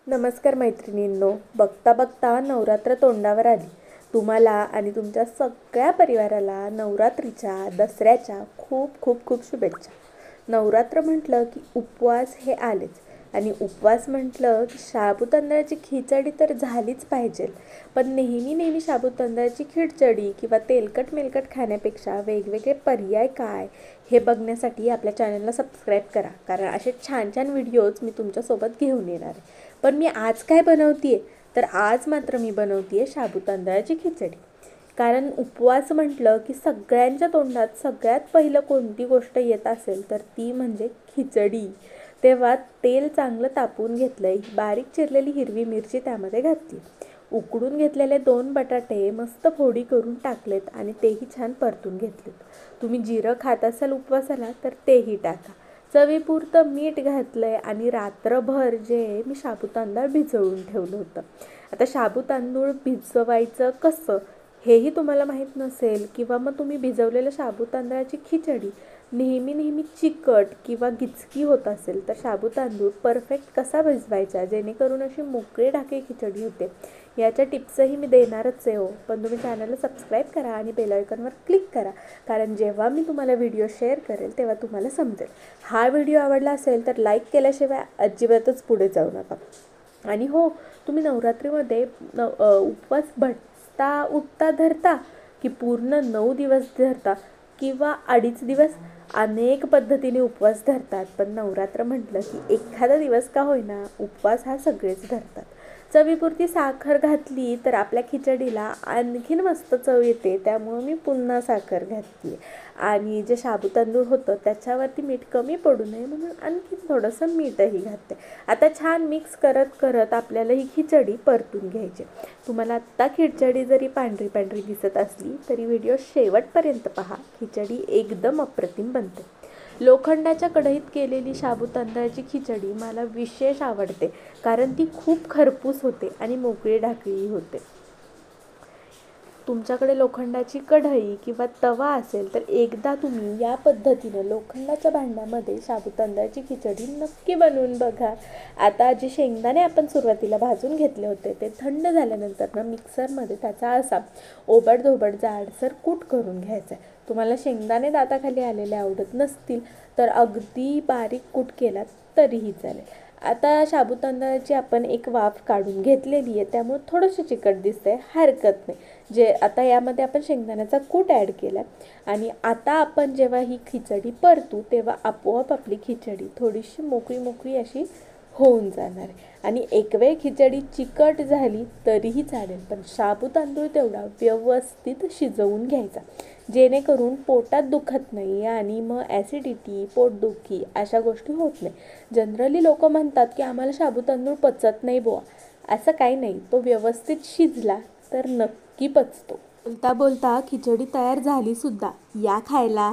नमस्कार मैत्रिणींनो, बघता बघता नवरात्र तोंडावर आली. तुम्हाला आणि तुमच्या सगळ्या परिवाराला नवरात्रीच्या दसऱ्याच्या खूप खूप खूप शुभेच्छा. नवरात्र म्हटलं की उपवास हे आलेच आणि उपवास म्हटलं की साबुदाण्याची खिचडी तर झालीच पाहिजे. पण नेहमी नेहमी साबुदाण्याची खिचडी किंवा तेलकट मेलकट खाण्यापेक्षा वेगवेगळे पर्याय काय हे बघण्यासाठी आपल्या चॅनलला सबस्क्राईब करा, कारण असे छान छान व्हिडिओज मी तुमच्यासोबत घेऊन येणार आहे. पण मी आज काय बनवते आहे, तर आज मात्र मी बनवते आहे साबुदाण्याची खिचडी. कारण उपवास म्हटलं की सगळ्यांच्या तोंडात सगळ्यात पहिलं कोणती गोष्ट येत असेल तर ती म्हणजे खिचडी. तेव्हा तेल चांगलं तापवून घेतलंय, बारीक चिरलेली हिरवी मिरची त्यामध्ये घातली, उकडून घेतलेले 2 बटाटे मस्त फोडी करून टाकलेत आणि तेही छान परतून घेतलेत. तुम्ही जिरं खात असाल उपवासाला तर तेही टाका. चवीपुरतं मीठ घातलंय आणि रात्रभर जे मी साबुदाणा भिजवून ठेवलं होतं. आता साबुदाणा भिजवायचं कसं हेही तुम्हाला माहीत नसेल किंवा मग तुम्ही भिजवलेल्या साबुदाण्याची खिचडी नेहमी नेहमी चिकट किंवा गिचकी होत असेल तर साबुदाणा परफेक्ट कसा भिजवायचा जेणेकरून अशी मोकळी ढाकळी खिचडी होते, याच्या टिप्सही मी देणारच आहे हो. पण तुम्ही चॅनलला सबस्क्राईब करा आणि बेल आयकॉनवर क्लिक करा, कारण जेव्हा मी तुम्हाला व्हिडिओ शेअर करेल तेव्हा तुम्हाला समजेल. हा व्हिडिओ आवडला असेल तर लाईक केल्याशिवाय अजिबातच पुढे जाऊ नका. आणि हो, तुम्ही नवरात्रीमध्ये उपवास बसता उठता धरता की पूर्ण 9 दिवस धरता किंवा 2.5 दिवस, अनेक पद्धतीने उपवास धरतात. पण नवरात्र म्हटलं की एखादा दिवस का होईना उपवास हा सगळेच धरतात. चवीपुरती साखर घातली तर आपल्या खिचडीला आणखीन मस्त चव येते, त्यामुळं मी पुन्हा साखर घातली. आणि जे साबुदाणा होतं त्याच्यावरती मीठ कमी पडू नये म्हणून आणखीन थोडंसं मीठही घातते. आता छान मिक्स करत करत आपल्याला ही खिचडी परतून घ्यायची. तुम्हाला आत्ता खिचडी जरी पांढरी पांढरी दिसत असली तरी व्हिडिओ शेवटपर्यंत पहा, खिचडी एकदम अप्रतिम बनते. लोखंडाच्या कढईत केलेली साबुदाण्याची खिचडी मला विशेष आवडते, कारण ती खूप खरपूस होते आणि मोकळी ढाकळी होते. तुमच्याकडे लोखंडाची कढई किंवा तवा असेल तर एकदा तुम्ही या पद्धतीनं लोखंडाच्या भांड्यामध्ये साबुदाण्याची खिचडी नक्की बनवून बघा. आता जे शेंगदाणे आपण सुरुवातीला भाजून घेतले होते ते थंड झाल्यानंतर ना मिक्सरमध्ये त्याचा असा ओबडधोबड जाडसर कूट करून घ्यायचा आहे. तुम्हाला शेंगदाणे दाताखाली आलेले आवडत नसतील तर अगदी बारीक कूट केला तरीही चालेल. आता साबुदाण्याची आपण एक वाफ काढून घेतलेली आहे, त्यामुळे थोडंसं चिकट दिसतंय, हरकत नाही. जे आता यामध्ये आपण शेंगदाण्याचा कूट ॲड केला आणि आता आपण जेव्हा ही खिचडी परतू तेव्हा आपोआप आपली खिचडी थोडीशी मोकळी मोकळी अशी होऊन जाणार आहे. आणि एक वेळ खिचडी चिकट झाली तरीही चालेल, पण साबुदाणा तेवढा व्यवस्थित शिजवून घ्यायचा जेणेकरून पोटात दुखत नाही आणि मग ॲसिडिटी, पोटदुखी अशा गोष्टी होत नाही. जनरली लोक म्हणतात की आम्हाला साबुदाणा पचत नाही बुवा, असं काही नाही. तो व्यवस्थित शिजला तर नक्की पचतो. बोलता बोलता खिचडी तयार झाली सुद्धा, या खायला.